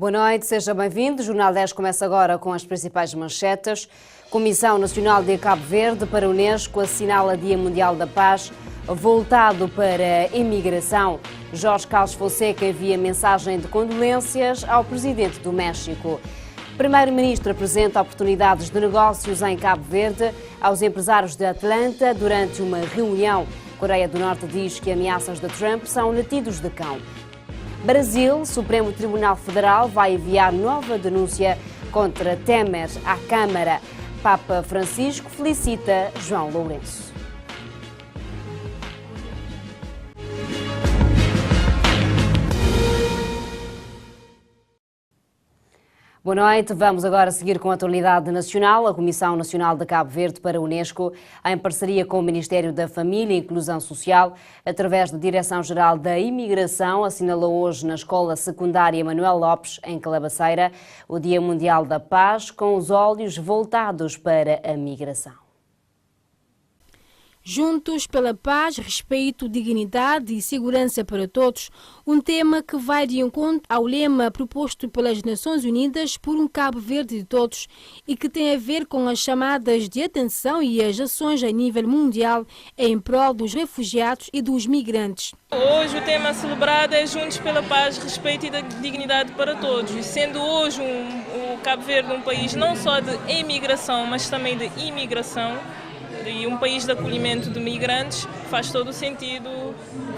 Boa noite, seja bem-vindo. O Jornal 10 começa agora com as principais manchetes. Comissão Nacional de Cabo Verde para a Unesco assinala Dia Mundial da Paz, voltado para a imigração. Jorge Carlos Fonseca envia mensagem de condolências ao presidente do México. Primeiro-Ministro apresenta oportunidades de negócios em Cabo Verde aos empresários de Atlanta durante uma reunião. Coreia do Norte diz que ameaças de Trump são latidos de cão. Brasil, Supremo Tribunal Federal vai enviar nova denúncia contra Temer à Câmara. Papa Francisco felicita João Lourenço. Boa noite, vamos agora seguir com a atualidade nacional. A Comissão Nacional de Cabo Verde para a Unesco, em parceria com o Ministério da Família e Inclusão Social, através da Direção-Geral da Imigração, assinalou hoje na Escola Secundária Manuel Lopes, em Calabaceira, o Dia Mundial da Paz, com os olhos voltados para a migração. Juntos pela paz, respeito, dignidade e segurança para todos, um tema que vai de encontro ao lema proposto pelas Nações Unidas por um Cabo Verde de todos e que tem a ver com as chamadas de atenção e as ações a nível mundial em prol dos refugiados e dos migrantes. Hoje o tema celebrado é Juntos pela Paz, Respeito e Dignidade para Todos. E sendo hoje o Cabo Verde um país não só de emigração, mas também de imigração, e um país de acolhimento de migrantes, faz todo o sentido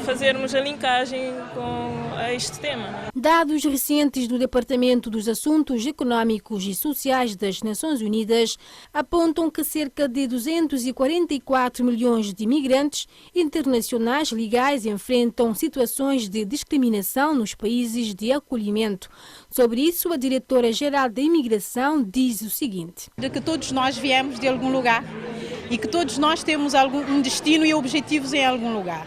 fazermos a linkagem com este tema. Dados recentes do Departamento dos Assuntos Económicos e Sociais das Nações Unidas apontam que cerca de 244 milhões de imigrantes internacionais legais enfrentam situações de discriminação nos países de acolhimento. Sobre isso, a diretora-geral da Imigração diz o seguinte: de que todos nós viemos de algum lugar e que todos nós temos um destino e objetivos em algum lugar.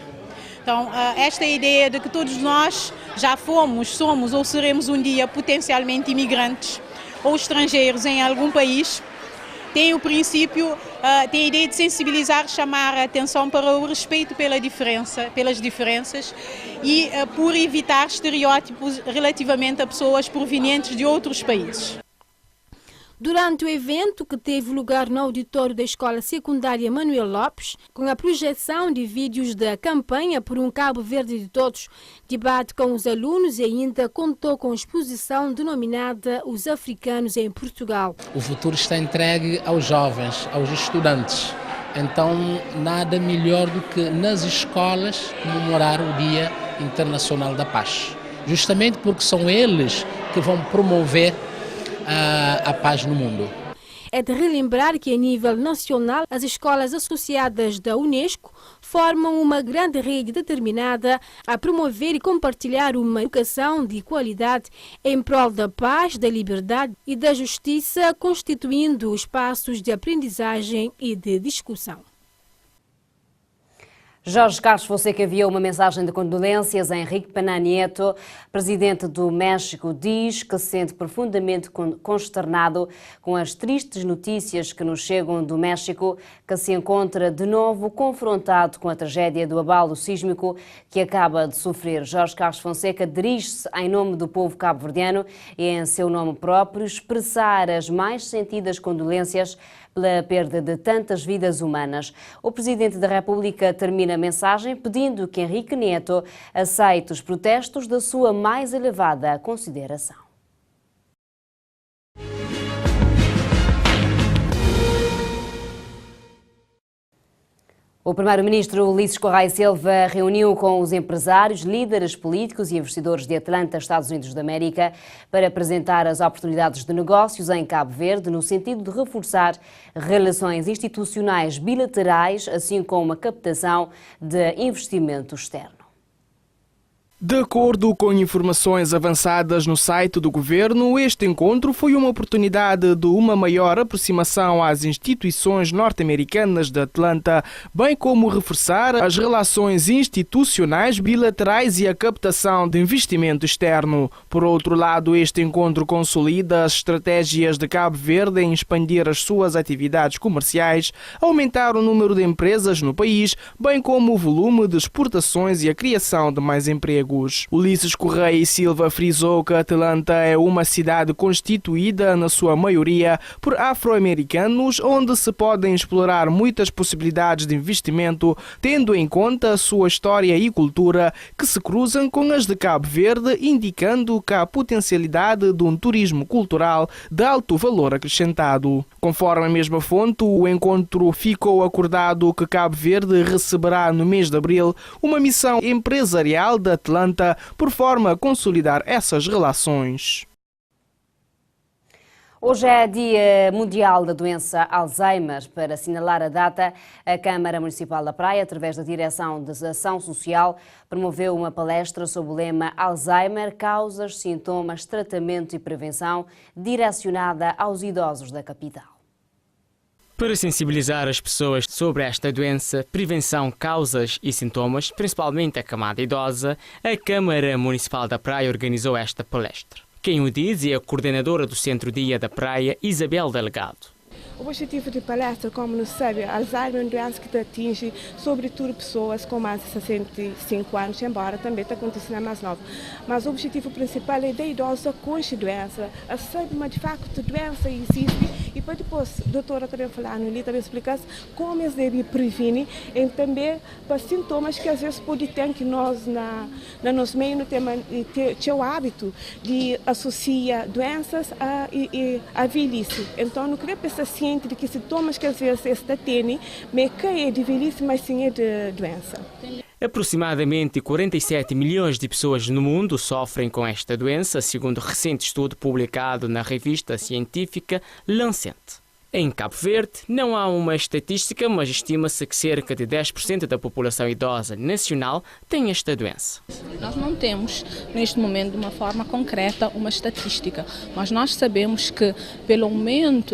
Então, esta ideia de que todos nós já fomos, somos ou seremos um dia potencialmente imigrantes ou estrangeiros em algum país, tem o princípio, tem a ideia de sensibilizar, chamar a atenção para o respeito pelas diferenças e por evitar estereótipos relativamente a pessoas provenientes de outros países. Durante o evento, que teve lugar no auditório da Escola Secundária Manuel Lopes, com a projeção de vídeos da campanha por um Cabo Verde de Todos, debate com os alunos e ainda contou com a exposição denominada Os Africanos em Portugal. O futuro está entregue aos jovens, aos estudantes. Então, nada melhor do que nas escolas comemorar o Dia Internacional da Paz. Justamente porque são eles que vão promover a paz no mundo. É de relembrar que, a nível nacional, as escolas associadas da Unesco formam uma grande rede determinada a promover e compartilhar uma educação de qualidade em prol da paz, da liberdade e da justiça, constituindo espaços de aprendizagem e de discussão. Jorge Carlos Fonseca enviou uma mensagem de condolências a Henrique Peña Nieto. Presidente do México diz que se sente profundamente consternado com as tristes notícias que nos chegam do México, que se encontra de novo confrontado com a tragédia do abalo sísmico que acaba de sofrer. Jorge Carlos Fonseca dirige-se em nome do povo cabo-verdiano e em seu nome próprio expressar as mais sentidas condolências pela perda de tantas vidas humanas. O Presidente da República termina a mensagem pedindo que Henrique Nieto aceite os protestos da sua mais elevada consideração. O Primeiro-Ministro Ulisses Correia Silva reuniu com os empresários, líderes políticos e investidores de Atlanta, Estados Unidos da América, para apresentar as oportunidades de negócios em Cabo Verde, no sentido de reforçar relações institucionais bilaterais, assim como a captação de investimento externo. De acordo com informações avançadas no site do governo, este encontro foi uma oportunidade de uma maior aproximação às instituições norte-americanas de Atlanta, bem como reforçar as relações institucionais bilaterais e a captação de investimento externo. Por outro lado, este encontro consolida as estratégias de Cabo Verde em expandir as suas atividades comerciais, aumentar o número de empresas no país, bem como o volume de exportações e a criação de mais empregos. empregos. Ulisses Correia e Silva frisou que Atlanta é uma cidade constituída, na sua maioria, por afro-americanos, onde se podem explorar muitas possibilidades de investimento, tendo em conta a sua história e cultura, que se cruzam com as de Cabo Verde, indicando que há potencialidade de um turismo cultural de alto valor acrescentado. Conforme a mesma fonte, o encontro ficou acordado que Cabo Verde receberá no mês de abril uma missão empresarial de Atlanta por forma a consolidar essas relações. Hoje é Dia Mundial da Doença Alzheimer. Para assinalar a data, a Câmara Municipal da Praia, através da Direção de Ação Social, promoveu uma palestra sob o lema Alzheimer, causas, sintomas, tratamento e prevenção, direcionada aos idosos da capital. Para sensibilizar as pessoas sobre esta doença, prevenção, causas e sintomas, principalmente a camada idosa, a Câmara Municipal da Praia organizou esta palestra. Quem o diz é a coordenadora do Centro Dia da Praia, Isabel Delgado. O objetivo da palestra, como nos sabe, Alzheimer é uma doença que atinge, sobretudo, pessoas com mais de 65 anos, embora também está acontecendo mais nova. Mas o objetivo principal é da idosa com esta doença, a saber, mas de facto a doença existe e para depois a doutora também falar ali, também explicar como eles devem prevenir e também para sintomas que às vezes pode ter que nós, na nosso meio, ter o hábito de associar doenças à velhice. Então, não queria pensar ciente de que sintomas que às vezes está tendo, mas que é de velhice, mas sim é de doença. Aproximadamente 47 milhões de pessoas no mundo sofrem com esta doença, segundo um recente estudo publicado na revista científica Lancet. Em Cabo Verde, não há uma estatística, mas estima-se que cerca de 10% da população idosa nacional tem esta doença. Nós não temos, neste momento, de uma forma concreta, uma estatística, mas nós sabemos que, pelo aumento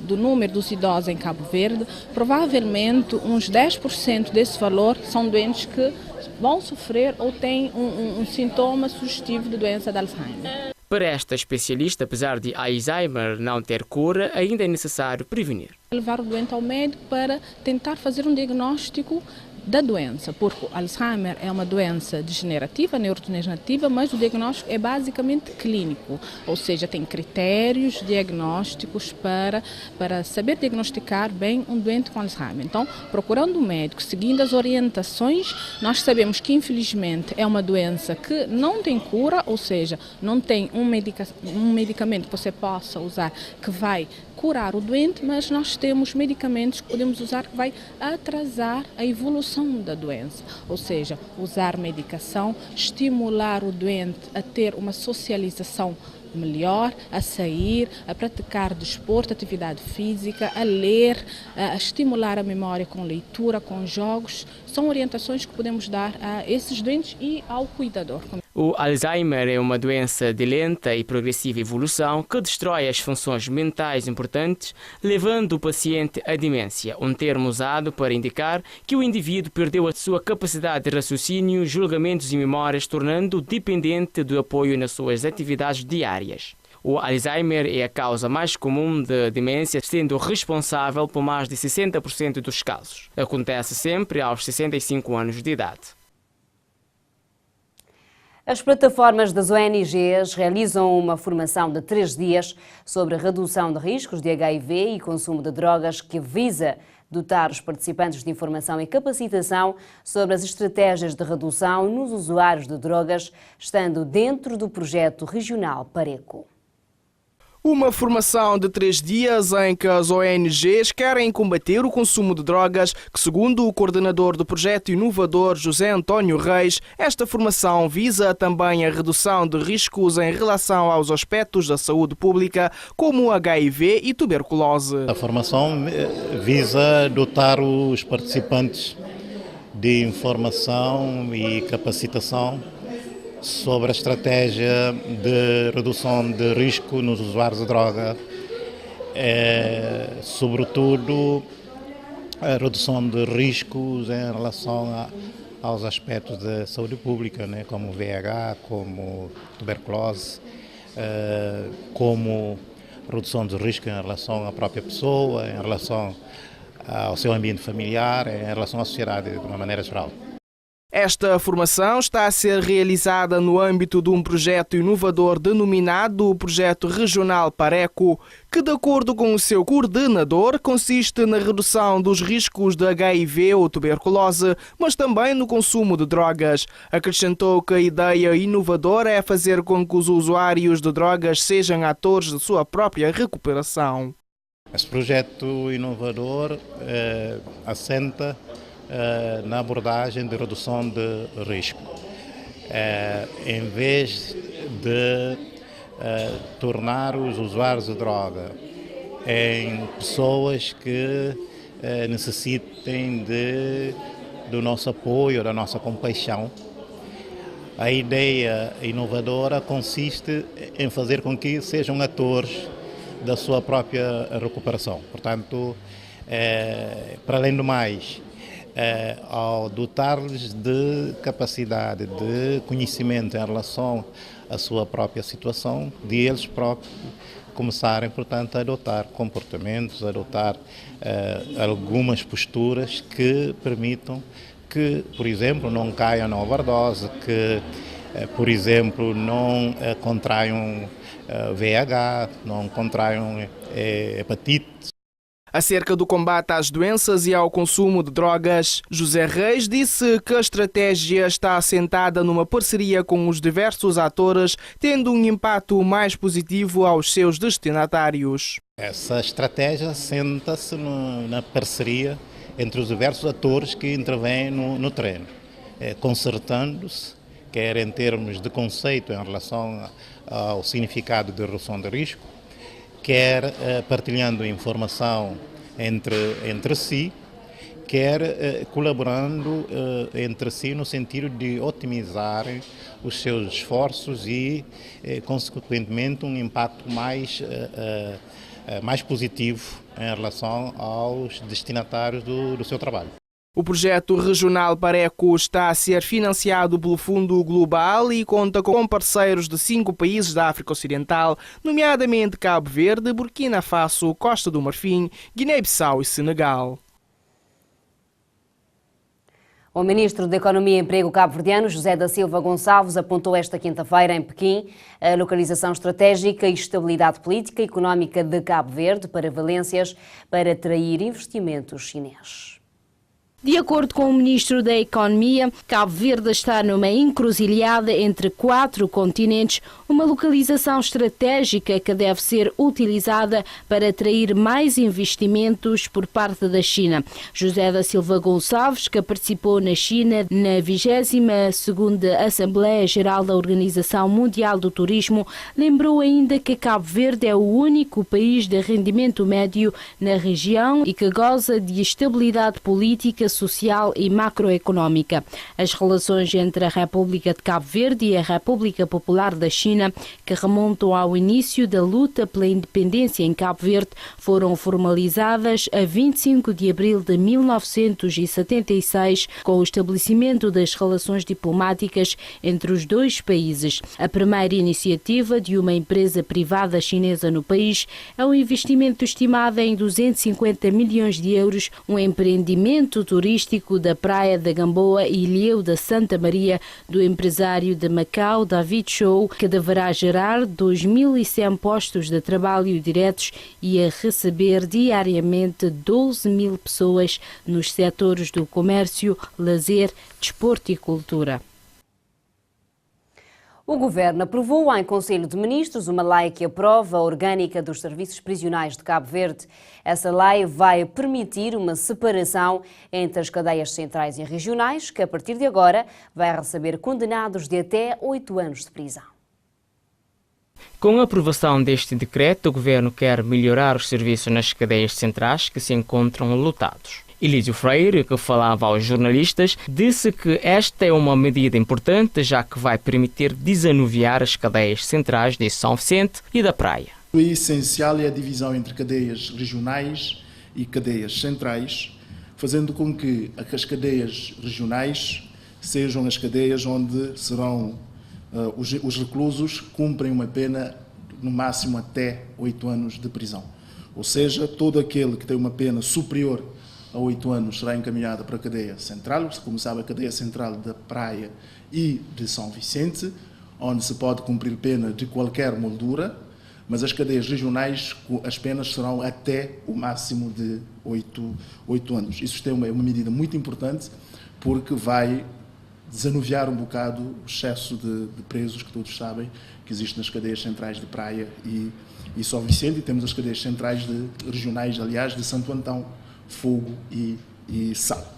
do número dos idosos em Cabo Verde, provavelmente uns 10% desse valor são doentes que vão sofrer ou têm um sintoma sugestivo de doença de Alzheimer. Para esta especialista, apesar de Alzheimer não ter cura, ainda é necessário prevenir. Levar o doente ao médico para tentar fazer um diagnóstico da doença, porque o Alzheimer é uma doença degenerativa, neurodegenerativa, mas o diagnóstico é basicamente clínico, ou seja, tem critérios diagnósticos para saber diagnosticar bem um doente com Alzheimer. Então, procurando um médico, seguindo as orientações, nós sabemos que infelizmente é uma doença que não tem cura, ou seja, não tem um medicamento que você possa usar que vai curar o doente, mas nós temos medicamentos que podemos usar que vai atrasar a evolução da doença, ou seja, usar medicação, estimular o doente a ter uma socialização melhor, a sair, a praticar desporto, atividade física, a ler, a estimular a memória com leitura, com jogos. São orientações que podemos dar a esses doentes e ao cuidador. O Alzheimer é uma doença de lenta e progressiva evolução que destrói as funções mentais importantes, levando o paciente à demência, um termo usado para indicar que o indivíduo perdeu a sua capacidade de raciocínio, julgamentos e memórias, tornando-o dependente do apoio nas suas atividades diárias. O Alzheimer é a causa mais comum de demência, sendo responsável por mais de 60% dos casos. Acontece sempre aos 65 anos de idade. As plataformas das ONGs realizam uma formação de 3 dias sobre a redução de riscos de HIV e consumo de drogas que visa dotar os participantes de informação e capacitação sobre as estratégias de redução nos usuários de drogas, estando dentro do projeto regional Pareco. Uma formação de 3 dias em que as ONGs querem combater o consumo de drogas, que segundo o coordenador do projeto inovador José António Reis, esta formação visa também a redução de riscos em relação aos aspectos da saúde pública, como HIV e tuberculose. A formação visa dotar os participantes de informação e capacitação sobre a estratégia de redução de risco nos usuários de droga, sobretudo a redução de riscos em relação aos aspectos da saúde pública, né, como VIH, como tuberculose, como redução de risco em relação à própria pessoa, em relação ao seu ambiente familiar, em relação à sociedade de uma maneira geral. Esta formação está a ser realizada no âmbito de um projeto inovador denominado o Projeto Regional Pareco, que, de acordo com o seu coordenador, consiste na redução dos riscos de HIV ou tuberculose, mas também no consumo de drogas. Acrescentou que a ideia inovadora é fazer com que os usuários de drogas sejam atores de sua própria recuperação. Este projeto inovador assenta na abordagem de redução de risco. Em vez de tornar os usuários de droga em pessoas que necessitem do nosso apoio, da nossa compaixão, a ideia inovadora consiste em fazer com que sejam atores da sua própria recuperação. Portanto, para além do mais, ao dotar-lhes de capacidade, de conhecimento em relação à sua própria situação, de eles próprios começarem, portanto, a adotar comportamentos, a adotar algumas posturas que permitam que, por exemplo, não caiam na overdose, que, por exemplo, não contraiam VIH, não contraiam hepatite. Acerca do combate às doenças e ao consumo de drogas, José Reis disse que a estratégia está assentada numa parceria com os diversos atores, tendo um impacto mais positivo aos seus destinatários. Essa estratégia assenta-se na parceria entre os diversos atores que intervêm no terreno, concertando-se, quer em termos de conceito em relação ao significado de redução de risco, quer partilhando informação entre si, quer colaborando entre si no sentido de otimizar os seus esforços e, consequentemente, um impacto mais positivo em relação aos destinatários do seu trabalho. O projeto regional Pareco está a ser financiado pelo Fundo Global e conta com parceiros de 5 países da África Ocidental, nomeadamente Cabo Verde, Burkina Faso, Costa do Marfim, Guiné-Bissau e Senegal. O ministro da Economia e Emprego cabo-verdiano, José da Silva Gonçalves, apontou esta quinta-feira em Pequim a localização estratégica e estabilidade política e económica de Cabo Verde para valências para atrair investimentos chineses. De acordo com o ministro da Economia, Cabo Verde está numa encruzilhada entre 4 continentes, uma localização estratégica que deve ser utilizada para atrair mais investimentos por parte da China. José da Silva Gonçalves, que participou na China na 22ª Assembleia Geral da Organização Mundial do Turismo, lembrou ainda que Cabo Verde é o único país de rendimento médio na região e que goza de estabilidade política, social e macroeconómica. As relações entre a República de Cabo Verde e a República Popular da China, que remontam ao início da luta pela independência em Cabo Verde, foram formalizadas a 25 de abril de 1976, com o estabelecimento das relações diplomáticas entre os dois países. A primeira iniciativa de uma empresa privada chinesa no país é um investimento estimado em 250 milhões de euros, um empreendimento turístico da Praia da Gamboa e Ilhéu da Santa Maria, do empresário de Macau, David Chou, que deverá gerar 2.100 postos de trabalho diretos e a receber diariamente 12.000 pessoas nos setores do comércio, lazer, desporto e cultura. O Governo aprovou em Conselho de Ministros uma lei que aprova a orgânica dos serviços prisionais de Cabo Verde. Essa lei vai permitir uma separação entre as cadeias centrais e regionais, que a partir de agora vai receber condenados de até 8 anos de prisão. Com a aprovação deste decreto, o Governo quer melhorar os serviços nas cadeias centrais que se encontram lotados. Elísio Freire, que falava aos jornalistas, disse que esta é uma medida importante, já que vai permitir desanuviar as cadeias centrais de São Vicente e da Praia. O essencial é a divisão entre cadeias regionais e cadeias centrais, fazendo com que as cadeias regionais sejam as cadeias onde serão os reclusos cumprem uma pena no máximo até 8 anos de prisão. Ou seja, todo aquele que tem uma pena superior a 8 anos será encaminhada para a cadeia central, como sabe, a cadeia central da Praia e de São Vicente, onde se pode cumprir pena de qualquer moldura, mas as cadeias regionais, as penas serão até o máximo de 8 anos. Isso é uma medida muito importante, porque vai desanuviar um bocado o excesso de presos que todos sabem que existe nas cadeias centrais de Praia e São Vicente, e temos as cadeias centrais regionais, aliás, de Santo Antão, Fogo e Sal.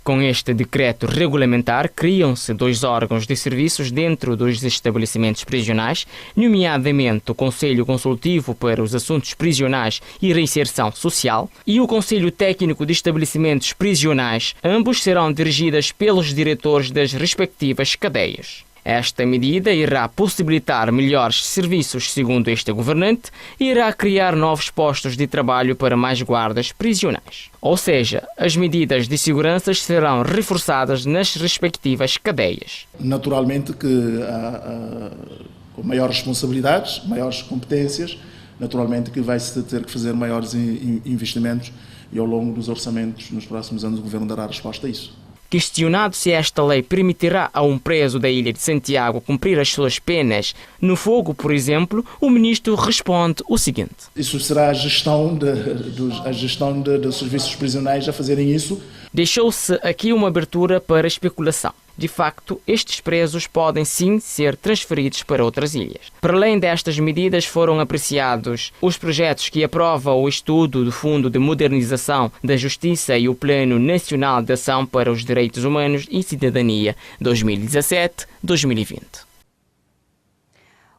Com este decreto regulamentar, criam-se 2 órgãos de serviços dentro dos estabelecimentos prisionais, nomeadamente o Conselho Consultivo para os Assuntos Prisionais e Reinserção Social e o Conselho Técnico de Estabelecimentos Prisionais. Ambos serão dirigidos pelos diretores das respectivas cadeias. Esta medida irá possibilitar melhores serviços, segundo este governante, e irá criar novos postos de trabalho para mais guardas prisionais. Ou seja, as medidas de segurança serão reforçadas nas respectivas cadeias. Naturalmente que com maiores responsabilidades, maiores competências, naturalmente que vai-se ter que fazer maiores investimentos e ao longo dos orçamentos nos próximos anos o Governo dará resposta a isso. Questionado se esta lei permitirá a um preso da Ilha de Santiago cumprir as suas penas no Fogo, por exemplo, o ministro responde o seguinte: isso será a gestão dos serviços prisionais a fazerem isso. Deixou-se aqui uma abertura para especulação. De facto, estes presos podem sim ser transferidos para outras ilhas. Para além destas medidas, foram apreciados os projetos que aprova o estudo do Fundo de Modernização da Justiça e o Plano Nacional de Ação para os Direitos Humanos e Cidadania 2017-2020.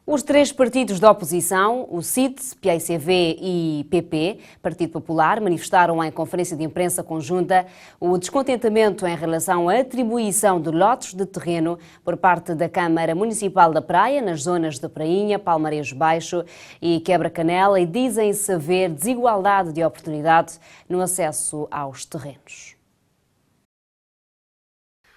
Os 3 partidos da oposição, o CID, PAICV e PP, Partido Popular, manifestaram em conferência de imprensa conjunta o descontentamento em relação à atribuição de lotes de terreno por parte da Câmara Municipal da Praia, nas zonas de Prainha, Palmarejo Baixo e Quebra-Canela, e dizem-se haver desigualdade de oportunidade no acesso aos terrenos.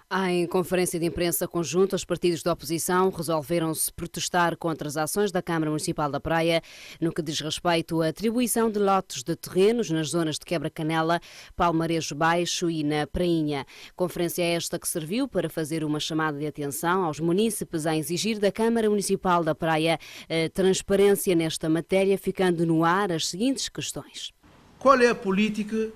Em conferência de imprensa conjunta, os partidos da oposição resolveram-se protestar contra as ações da Câmara Municipal da Praia no que diz respeito à atribuição de lotes de terrenos nas zonas de Quebra-Canela, Palmarejo Baixo e na Prainha. Conferência esta que serviu para fazer uma chamada de atenção aos munícipes a exigir da Câmara Municipal da Praia transparência nesta matéria, ficando no ar as seguintes questões. Qual é a política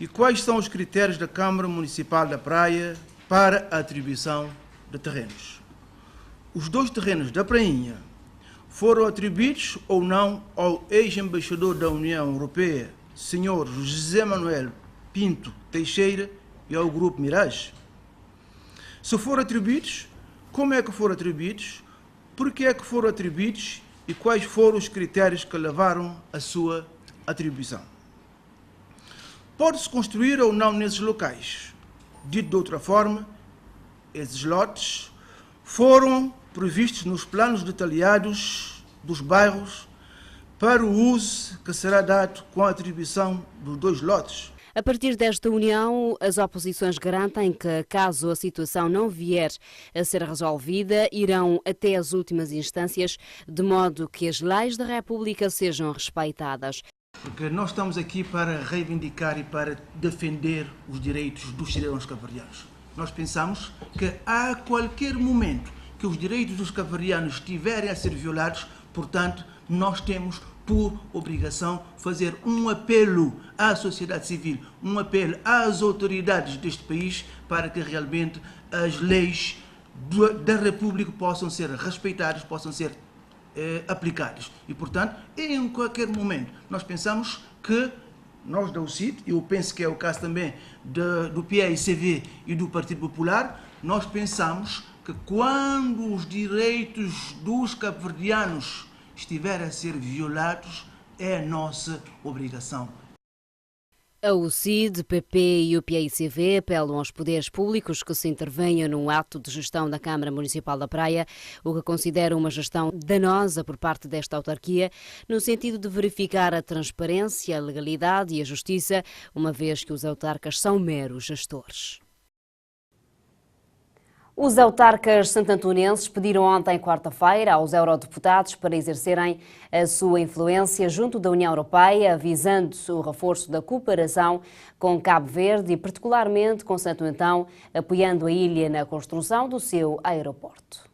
e quais são os critérios da Câmara Municipal da Praia para a atribuição de terrenos? Os 2 terrenos da Prainha foram atribuídos ou não ao ex-embaixador da União Europeia, Sr. José Manuel Pinto Teixeira, e ao Grupo Mirage? Se foram atribuídos, como é que foram atribuídos, por que é que foram atribuídos e quais foram os critérios que levaram à sua atribuição? Pode-se construir ou não nesses locais? Dito de outra forma, esses lotes foram previstos nos planos detalhados dos bairros para o uso que será dado com a atribuição dos 2 lotes. A partir desta união, as oposições garantem que, caso a situação não vier a ser resolvida, irão até as últimas instâncias, de modo que as leis da República sejam respeitadas. Porque nós estamos aqui para reivindicar e para defender os direitos dos cidadãos cabo-verdianos. Nós pensamos que a qualquer momento que os direitos dos cabo-verdianos estiverem a ser violados, portanto, nós temos por obrigação fazer um apelo à sociedade civil, um apelo às autoridades deste país para que realmente as leis da República possam ser respeitadas, possam ser aplicadas. E, portanto, em qualquer momento, nós pensamos que nós da UCID, e eu penso que é o caso também do PAICV e do Partido Popular, nós pensamos que quando os direitos dos cabo-verdianos estiverem a ser violados, é a nossa obrigação. A UCID, PP e o PAICV apelam aos poderes públicos que se intervenham no ato de gestão da Câmara Municipal da Praia, o que considera uma gestão danosa por parte desta autarquia, no sentido de verificar a transparência, a legalidade e a justiça, uma vez que os autarcas são meros gestores. Os autarcas santantonenses pediram ontem, quarta-feira, aos eurodeputados para exercerem a sua influência junto da União Europeia, visando o reforço da cooperação com Cabo Verde e, particularmente, com Santo Antão, apoiando a ilha na construção do seu aeroporto.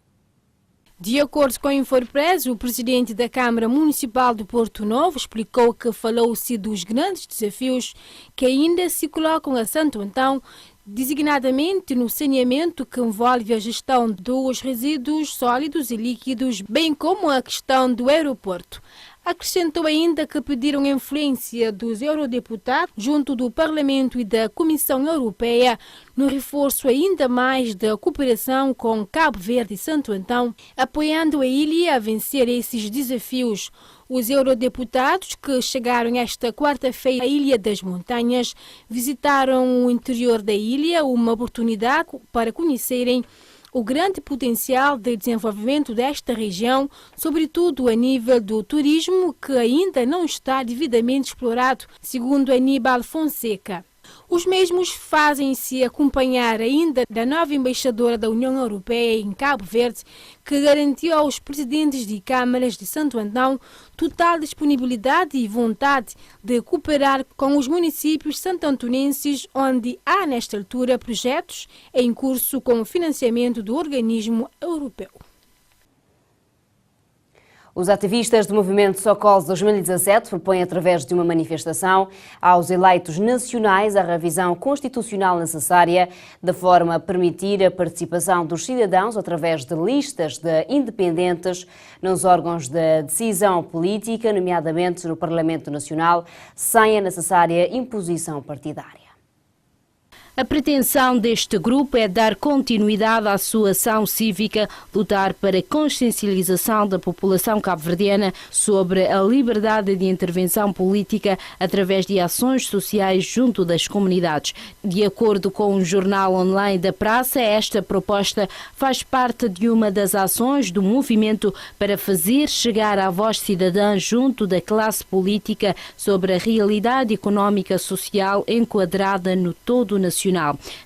De acordo com a Infopress, o presidente da Câmara Municipal de Porto Novo explicou que falou-se dos grandes desafios que ainda se colocam a Santo Antão, designadamente no saneamento que envolve a gestão dos resíduos sólidos e líquidos, bem como a questão do aeroporto. Acrescentou ainda que pediram influência dos eurodeputados junto do Parlamento e da Comissão Europeia no reforço ainda mais da cooperação com Cabo Verde e Santo Antão, apoiando a ilha a vencer esses desafios. Os eurodeputados que chegaram esta quarta-feira à Ilha das Montanhas visitaram o interior da ilha, uma oportunidade para conhecerem o grande potencial de desenvolvimento desta região, sobretudo a nível do turismo, que ainda não está devidamente explorado, segundo Aníbal Fonseca. Os mesmos fazem-se acompanhar ainda da nova embaixadora da União Europeia em Cabo Verde, que garantiu aos presidentes de câmaras de Santo Antão total disponibilidade e vontade de cooperar com os municípios santantonenses, onde há nesta altura projetos em curso com financiamento do organismo europeu. Os ativistas do movimento Socols 2017 propõem, através de uma manifestação, aos eleitos nacionais a revisão constitucional necessária, de forma a permitir a participação dos cidadãos através de listas de independentes nos órgãos de decisão política, nomeadamente no Parlamento Nacional, sem a necessária imposição partidária. A pretensão deste grupo é dar continuidade à sua ação cívica, lutar para a consciencialização da população cabo-verdiana sobre a liberdade de intervenção política através de ações sociais junto das comunidades. De acordo com o jornal online da Praça, esta proposta faz parte de uma das ações do movimento para fazer chegar a voz cidadã junto da classe política sobre a realidade económica social enquadrada no todo nacional.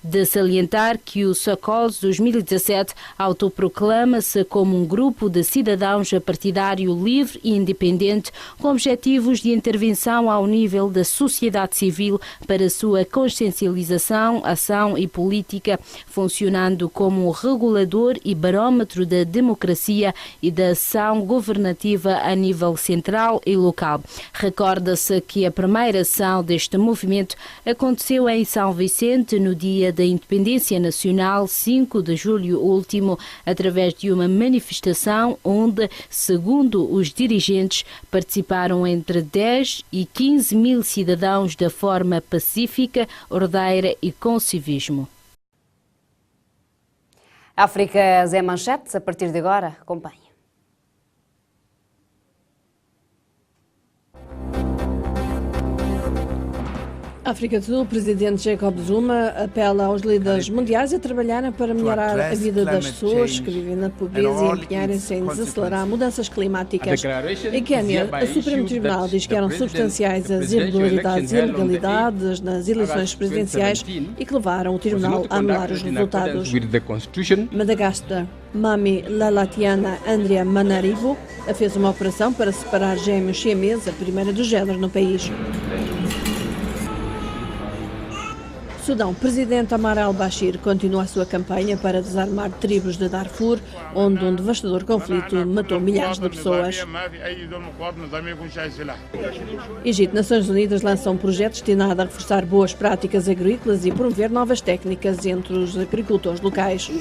De salientar que o Socols 2017 autoproclama-se como um grupo de cidadãos partidário livre e independente com objetivos de intervenção ao nível da sociedade civil para sua consciencialização, ação e política, funcionando como regulador e barómetro da democracia e da ação governativa a nível central e local. Recorda-se que a primeira ação deste movimento aconteceu em São Vicente no dia da Independência Nacional, 5 de julho último, através de uma manifestação onde, segundo os dirigentes, participaram entre 10 e 15 mil cidadãos da forma pacífica, ordeira e com civismo. África Zé Manchetes, a partir de agora, acompanhe. África do Sul, o presidente Jacob Zuma apela aos líderes mundiais a trabalharem para melhorar a vida das pessoas que vivem na pobreza e empenharem-se em desacelerar mudanças climáticas. Em Quênia, o Supremo Tribunal diz que eram substanciais as irregularidades e ilegalidades nas eleições presidenciais e que levaram o Tribunal a anular os resultados. Madagascar, Mami Lalatiana Andrea Manarivo fez uma operação para separar gêmeos siameses, a primeira do género no país. Sudão, o presidente Omar al-Bashir continua a sua campanha para desarmar tribos de Darfur, onde um devastador conflito matou milhares de pessoas. Egito, Nações Unidas lança um projeto destinado a reforçar boas práticas agrícolas e promover novas técnicas entre os agricultores locais.